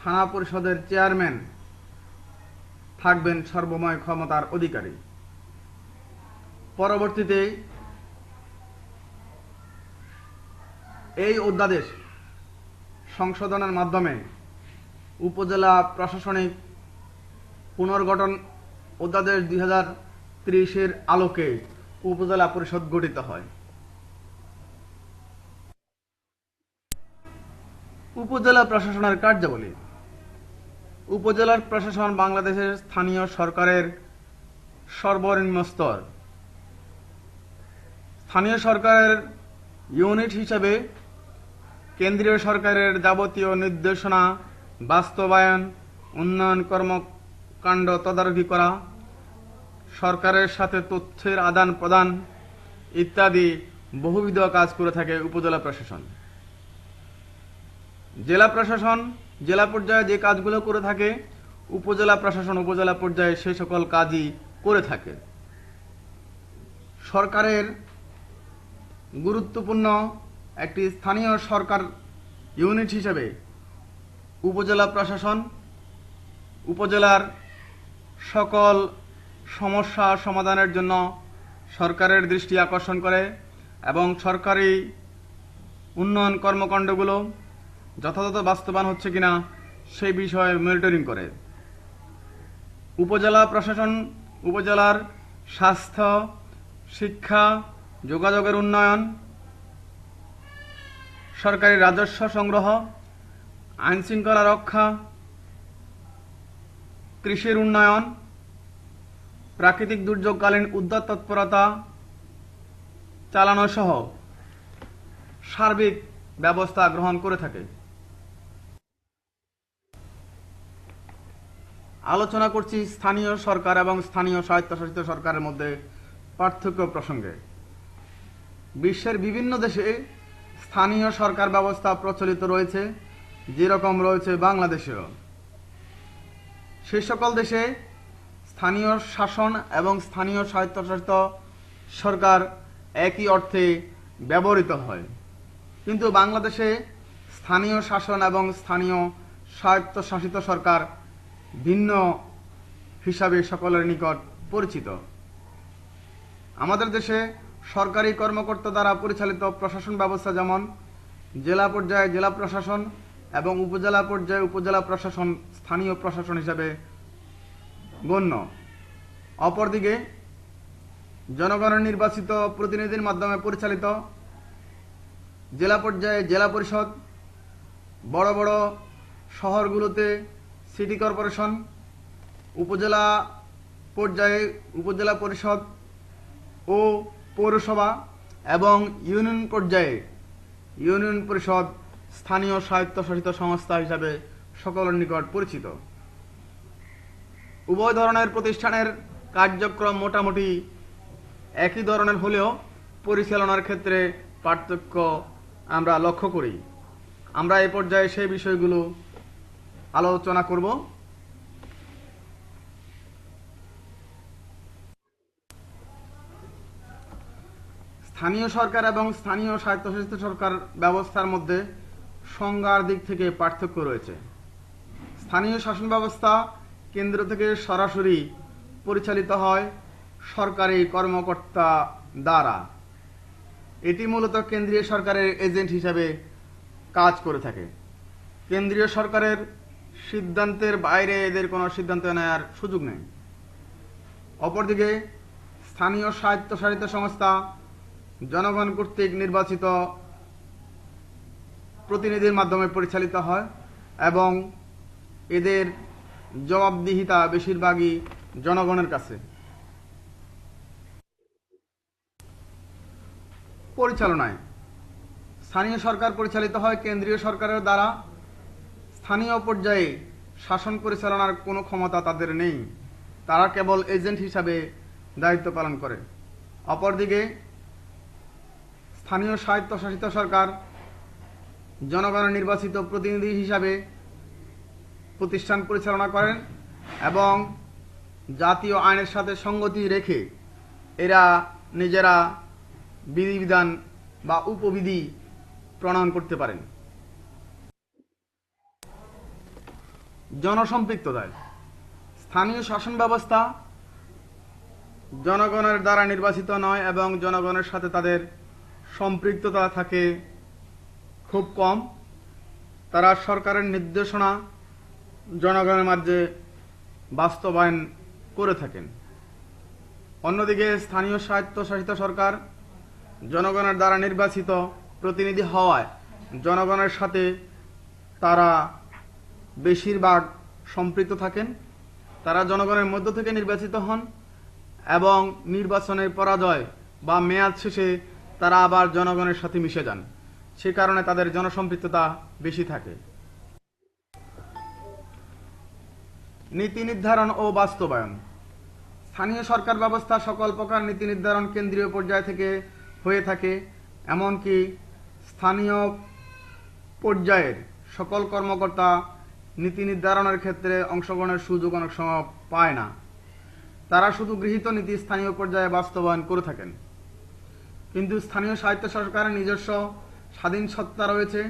থানা পরিষদের চেয়ারম্যান থাকবেন সর্বময় ক্ষমতার অধিকারী। পরবর্তীতে এই অধ্যাদেশ সংশোধনের মাধ্যমে উপজেলা প্রশাসনিক পুনর্গঠন অধ্যাদেশ 2030 আলোকে উপজেলা পরিষদ গঠিত হয়। উপজেলা প্রশাসনের কার্যাবলী। উপজেলার প্রশাসন বাংলাদেশের স্থানীয় সরকারের সর্বনিম্ন স্তর। স্থানীয় সরকারের ইউনিট হিসেবে কেন্দ্রীয় সরকারের যাবতীয় নির্দেশনা বাস্তবায়ন, উন্নয়ন কর্মকাণ্ড তদারকি করা, সরকারের সাথে তথ্যের আদান প্রদান ইত্যাদি বহুবিধ কাজ করে থাকে উপজেলা প্রশাসন। জেলা প্রশাসন জেলা পর্যায়ে যে কাজগুলো করে থাকে উপজেলা প্রশাসন উপজেলা পর্যায়ে সেই সকল কাজই করে থাকে। সরকারের গুরুত্বপূর্ণ একটি স্থানীয় সরকার ইউনিট হিসেবে উপজেলা প্রশাসন উপজেলার সকল সমস্যা সমাধানের জন্য সরকারের দৃষ্টি আকর্ষণ করে এবং সরকারি উন্নয়ন কর্মকাণ্ডগুলো যথাযথ বাস্তবায়ন হচ্ছে কিনা সেই বিষয়ে মনিটরিং করে। উপজেলা প্রশাসন উপজেলার স্বাস্থ্য, শিক্ষা, যোগাযোগের উন্নয়ন, সরকারি রাজস্ব সংগ্রহ, আইন শৃঙ্খলা রক্ষা, কৃষির উন্নয়ন, প্রাকৃতিক দুর্যোগকালীন উদ্ধার তৎপরতা চালানো সহ সার্বিক ব্যবস্থা গ্রহণ করে থাকে। আলোচনা করছি স্থানীয় সরকার এবং স্থানীয় স্বায়ত্তশাসিত সরকারের মধ্যে পার্থক্য প্রসঙ্গে। বিশ্বের বিভিন্ন দেশে স্থানীয় সরকার ব্যবস্থা প্রচলিত রয়েছে, যেরকম রয়েছে বাংলাদেশেও। সে সকল দেশে স্থানীয় শাসন এবং স্থানীয় স্বায়ত্তশাসিত সরকার একই অর্থে ব্যবহৃত হয়, কিন্তু বাংলাদেশে স্থানীয় শাসন এবং স্থানীয় স্বায়ত্তশাসিত সরকার ভিন্ন হিসাবে সকলের নিকট পরিচিত। আমাদের দেশে সরকারি কর্মকর্তা দ্বারা পরিচালিত প্রশাসন ব্যবস্থা যেমন জেলা পর্যায়ে জেলা প্রশাসন এবং উপজেলা পর্যায়ে উপজেলা প্রশাসন স্থানীয় প্রশাসন হিসাবে গণ্য। অপরদিকে জনগণের নির্বাচিত প্রতিনিধির মাধ্যমে পরিচালিত জেলা পর্যায়ে জেলা পরিষদ, বড় বড় শহরগুলোতে সিটি কর্পোরেশন উপজেলা পর্যায়ে উপজেলা পরিষদ ও পৌরসভা এবং ইউনিয়ন পর্যায়ে ইউনিয়ন পরিষদ স্থানীয় স্বায়ত্তশাসিত সংস্থা হিসাবে সকলের নিকট পরিচিত। উভয় ধরনের প্রতিষ্ঠানের কার্যক্রম মোটামুটি একই ধরনের হলেও পরিচালনার ক্ষেত্রে পার্থক্য আমরা লক্ষ্য করি। আমরা এই পর্যায়ে সেই বিষয়গুলো আলোচনা করব। স্থানীয় সরকার এবং স্থানীয় স্বায়ত্তশাসিত সরকার ব্যবস্থার মধ্যে সংজ্ঞার দিক থেকে পার্থক্য রয়েছে। স্থানীয় শাসন ব্যবস্থা কেন্দ্র থেকে সরাসরি পরিচালিত হয় সরকারি কর্মকর্তা দ্বারা। এটি মূলত কেন্দ্রীয় সরকারের এজেন্ট হিসাবে কাজ করে থাকে। কেন্দ্রীয় সরকারের সিদ্ধান্তের বাইরে এদের কোনো সিদ্ধান্ত নেওয়ার সুযোগ নেই। অপরদিকে স্থানীয় স্বায়ত্তশাসিত সংস্থা জনগণ কর্তৃক নির্বাচিত প্রতিনিধির মাধ্যমে পরিচালিত হয় এবং এদের জবাবদিহিতা বেশিরভাগই জনগণের কাছে। পরিচালনায় স্থানীয় সরকার পরিচালিত হয় কেন্দ্রীয় সরকারের দ্বারা। স্থানীয় পর্যায়ে শাসন পরিচালনার কোনো ক্ষমতা তাদের নেই, তারা কেবল এজেন্ট হিসাবে দায়িত্ব পালন করে। অপরদিকে স্থানীয় স্বায়ত্তশাসিত সরকার জনগণের নির্বাচিত প্রতিনিধি হিসাবে প্রতিষ্ঠান পরিচালনা করেন এবং জাতীয় আইনের সাথে সঙ্গতি রেখে এরা নিজেরা বিধিবিধান বা উপবিধি প্রণয়ন করতে পারেন। জনসম্পৃক্ততা স্থানীয় শাসন ব্যবস্থা জনগণের দ্বারা নির্বাচিত নয় এবং জনগণের সাথে তাদের সম্পৃক্ততা থাকে খুব কম। তারা সরকারের নির্দেশনা জনগণের মাঝে বাস্তবায়ন করে থাকেন। অন্যদিকে স্থানীয় স্বায়ত্তশাসিত সরকার জনগণের দ্বারা নির্বাচিত প্রতিনিধি হওয়ায় জনগণের সাথে তারা বেশিরভাগ সম্পৃক্ত থাকেন। তারা জনগণের মধ্য থেকে নির্বাচিত হন এবং নির্বাচনের পরাজয় বা মেয়াদ শেষে তারা আবার জনগণের সাথে মিশে যান। সে কারণে তাদের জনসম্পৃক্ততা বেশি থাকে। নীতি নির্ধারণ ও বাস্তবায়ন স্থানীয় সরকার ব্যবস্থা সকল প্রকার নীতি নির্ধারণ কেন্দ্রীয় পর্যায় থেকে হয়ে থাকে, এমনকি স্থানীয় পর্যায়ের সকল কর্মকর্তা নীতি নির্ধারণের ক্ষেত্রে অংশগ্রহণের সুযোগ অনেক সময় পায় না। তারা শুধু গৃহীত নীতি স্থানীয় পর্যায়ে বাস্তবায়ন করে থাকেন। কিন্তু স্থানীয় স্বায়ত্ত সরকারের নিজস্ব স্বাধীন সত্তা রয়েছে।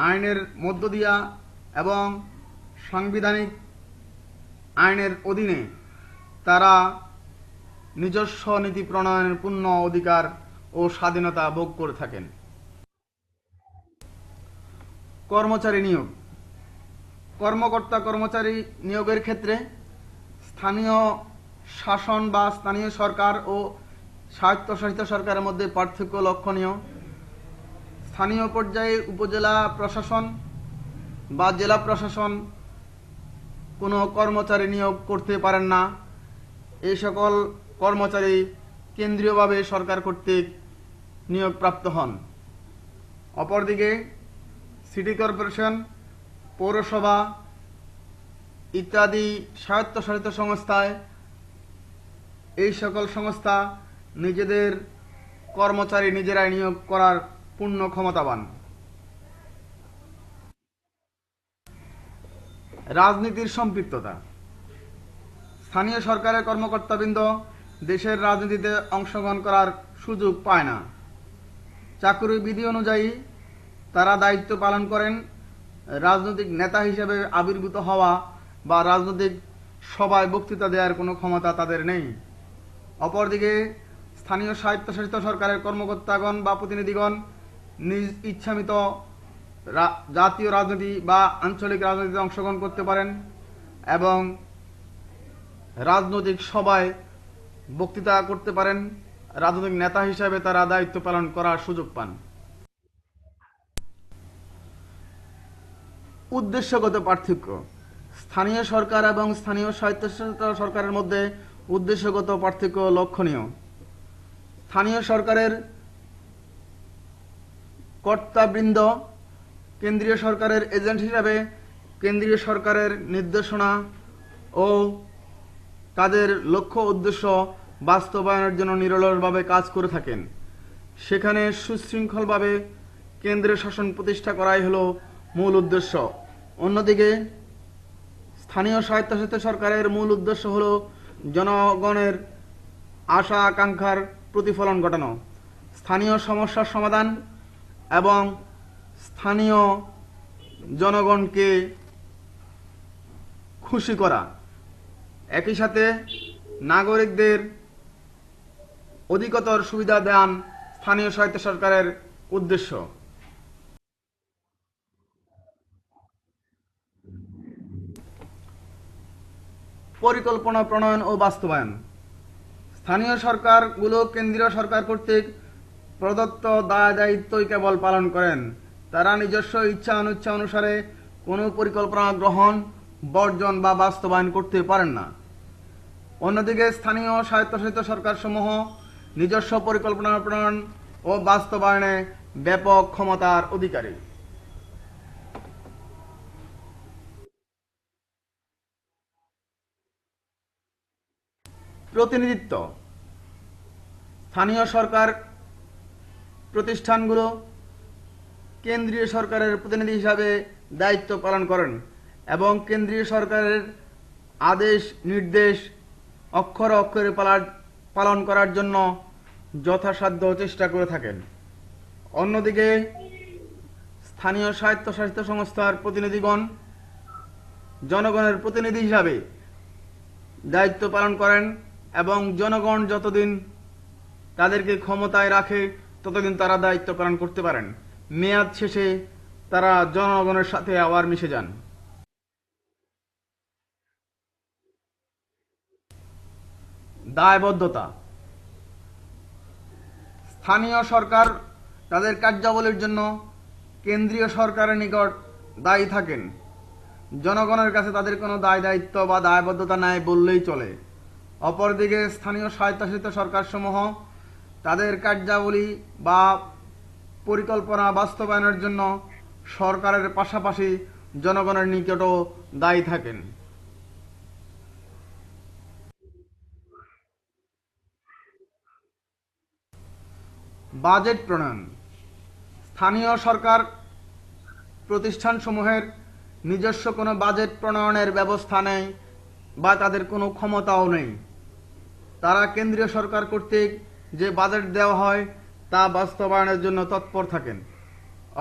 আইনের মধ্য দিয়া এবং সাংবিধানিক আইনের অধীনে তারা নিজস্ব নীতি প্রণয়নের পূর্ণ অধিকার ও স্বাধীনতা ভোগ করে থাকেন। কর্মচারী নিয়োগ কর্মকর্তা কর্মচারী নিয়োগের ক্ষেত্রে স্থানীয় শাসন বা স্থানীয় সরকার ও স্বায়ত্তশাসিত সরকারের মধ্যে পার্থক্য লক্ষণীয়। স্থানীয় পর্যায়ে উপজেলা প্রশাসন বা জেলা প্রশাসন কোনো কর্মচারী নিয়োগ করতে পারেন না। এই সকল কর্মচারী কেন্দ্রীয়ভাবে সরকার কর্তৃক নিয়োগপ্রাপ্ত হন। অপরদিকে সিটি কর্পোরেশন, পৌরসভা ইত্যাদি স্বায়ত্তশাসিত সংস্থায় এই সকল সংস্থা নিজেদের কর্মচারী নিজেরাই নিয়োগ করার পূর্ণ ক্ষমতাবান। রাজনীতির সম্পৃক্ততা স্থানীয় সরকারের কর্মকর্তাবৃন্দ দেশের রাজনীতিতে অংশগ্রহণ করার সুযোগ পায় না। চাকরি বিধি অনুযায়ী তারা দায়িত্ব পালন করেন। রাজনৈতিক নেতা হিসেবে আবির্ভূত হওয়া বা রাজনৈতিক সভায় বক্তৃতা দেওয়ার কোনো ক্ষমতা তাদের নেই। অপরদিকে স্থানীয় স্বায়ত্তশাসিত সরকারের কর্মকর্তাগণ বা প্রতিনিধিগণ নিজ ইচ্ছামত জাতীয় রাজনীতি বা আঞ্চলিক রাজনীতিতে অংশগ্রহণ করতে পারেন এবং রাজনৈতিক সভায় বক্তৃতা করতে পারেন। রাজনৈতিক নেতা হিসাবে তারা দায়িত্ব পালন করার সুযোগ পান। উদ্দেশ্যগত পার্থক্য স্থানীয় সরকার এবং স্থানীয় স্বায়ত্তশাসিত সরকারের মধ্যে উদ্দেশ্যগত পার্থক্য লক্ষণীয়। স্থানীয় সরকারের কর্তাবৃন্দ কেন্দ্রীয় সরকারের এজেন্ট হিসাবে কেন্দ্রীয় সরকারের নির্দেশনা ও তাদের লক্ষ্য উদ্দেশ্য বাস্তবায়নের জন্য নিরলসভাবে কাজ করে থাকেন। সেখানে সুশৃঙ্খলভাবে কেন্দ্রের শাসন প্রতিষ্ঠা করাই হলো মূল উদ্দেশ্য। অন্যদিকে স্থানীয় স্বায়ত্তশাসিত সরকারের মূল উদ্দেশ্য হলো জনগণের আশা আকাঙ্ক্ষার প্রতিফলন ঘটানো, স্থানীয় সমস্যার সমাধান এবং স্থানীয় জনগণকে খুশি করা। একই সাথে নাগরিকদের অধিকতর সুবিধা দান স্থানীয় স্বায়ত্ত সরকারের উদ্দেশ্য। পরিকল্পনা প্রণয়ন ও বাস্তবায়ন। স্থানীয় সরকারগুলো কেন্দ্রীয় সরকার কর্তৃক প্রদত্ত দায় দায়িত্বই কেবল পালন করেন। তারা নিজস্ব ইচ্ছা অনিচ্ছা অনুসারে কোনো পরিকল্পনা গ্রহণ, বর্জন বা বাস্তবায়ন করতে পারেন না। অন্যদিকে স্থানীয় স্বায়ত্তশাসিত সরকারসমূহ নিজস্ব পরিকল্পনা প্রণয়ন ও বাস্তবায়নে ব্যাপক ক্ষমতার অধিকারী। প্রতিনিধিত্ব। স্থানীয় সরকার প্রতিষ্ঠানগুলো কেন্দ্রীয় সরকারের প্রতিনিধি হিসাবে দায়িত্ব পালন করেন এবং কেন্দ্রীয় সরকারের আদেশ নির্দেশ অক্ষরে অক্ষরে পালন করার জন্য যথাসাধ্য চেষ্টা করে থাকেন। অন্যদিকে স্থানীয় স্বায়ত্তশাসিত সংস্থার প্রতিনিধিগণ জনগণের প্রতিনিধি হিসাবে দায়িত্ব পালন করেন এবং জনগণ যতদিন তাদেরকে ক্ষমতায় রাখে ততদিন তারা দায়িত্ব পালন করতে পারেন। মেয়াদ শেষে তারা জনগণের সাথে আবার মিশে যান। দায়বদ্ধতা। স্থানীয় সরকার তাদের কার্যাবলীর জন্য কেন্দ্রীয় সরকারের নিকট দায়ী থাকেন। জনগণের কাছে তাদের কোনো দায় দায়িত্ব বা দায়বদ্ধতা নাই বললেই চলে। অপরদিকে স্থানীয় স্বায়ত্তশাসিত সরকারসমূহ তাদের কার্যাবলী বা পরিকল্পনা বাস্তবায়নের জন্য সরকারের পাশাপাশি জনগণের নিকটও দায়ী থাকেন। বাজেট প্রণয়ন। স্থানীয় সরকার প্রতিষ্ঠানসমূহের নিজস্ব কোনো বাজেট প্রণয়নের ব্যবস্থা নেই বা তাদের কোনো ক্ষমতাও নেই। তারা কেন্দ্রীয় সরকার কর্তৃক যে বাজেট দেওয়া হয় তা বাস্তবায়নের জন্য তৎপর থাকেন।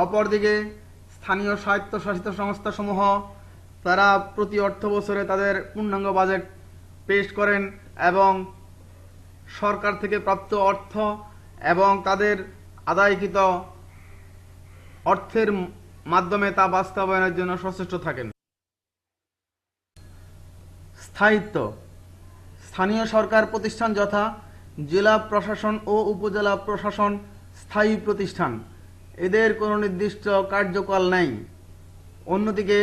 অপরদিকে স্থানীয় স্বায়ত্তশাসিত সংস্থাসমূহ তারা প্রতি অর্থ বছরে তাদের পূর্ণাঙ্গ বাজেট পেশ করেন এবং সরকার থেকে প্রাপ্ত অর্থ এবং তাদের আদায়কৃত অর্থের মাধ্যমে তা বাস্তবায়নের জন্য সচেষ্ট থাকেন। স্থায়িত্ব। স্থানীয় সরকার প্রতিষ্ঠান যথা জেলা প্রশাসন ও উপজেলা প্রশাসন স্থায়ী প্রতিষ্ঠান। এদের কোনো নির্দিষ্ট কার্যকাল নেই। অন্যদিকে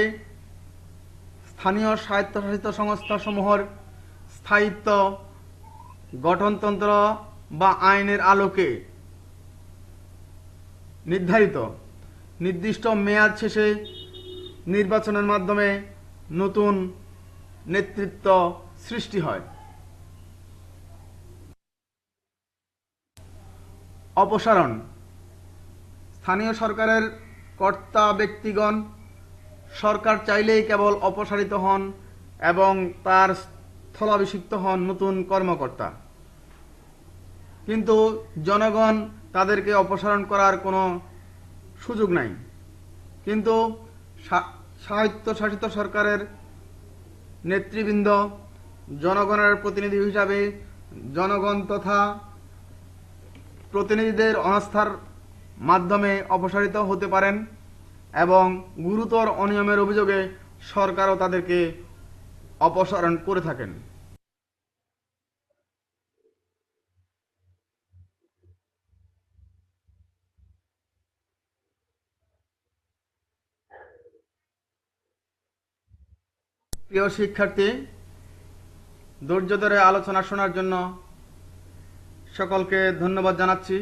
স্থানীয় স্বায়ত্তশাসিত সংস্থাসমূহের স্থায়িত্ব গঠনতন্ত্র বা আইনের আলোকে নির্ধারিত। নির্দিষ্ট মেয়াদ শেষে নির্বাচনের মাধ্যমে নতুন নেতৃত্ব সৃষ্টি হয়। অপসারণ। স্থানীয় সরকারের কর্তা ব্যক্তিগণ সরকার চাইলেই কেবল অপসারিত হন এবং তার স্থলাভিষিক্ত হন নতুন কর্মকর্তা, কিন্তু জনগণ তাদেরকে অপসারণ করার কোনো সুযোগ নাই। কিন্তু স্বায়ত্তশাসিত সরকারের নেতৃবৃন্দ জনগণের প্রতিনিধি হিসাবে জনগণ তথা প্রতিনিধিদের অনাস্থার মাধ্যমে অপসারিত হতে পারেন এবং গুরুতর অনিয়মের অভিযোগে সরকারও তাদেরকে অপসারণ করে থাকেন। প্রিয় শিক্ষার্থী, ধৈর্য ধরে আলোচনা শোনার জন্য সকলকে ধন্যবাদ জানাচ্ছি।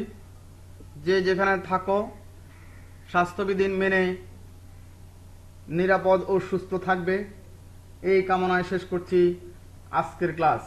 যে যেখানে থাকো, স্বাস্থ্যবিধি মেনে নিরাপদ ও সুস্থ থাকবে এই কামনায় শেষ করছি আজকের ক্লাস।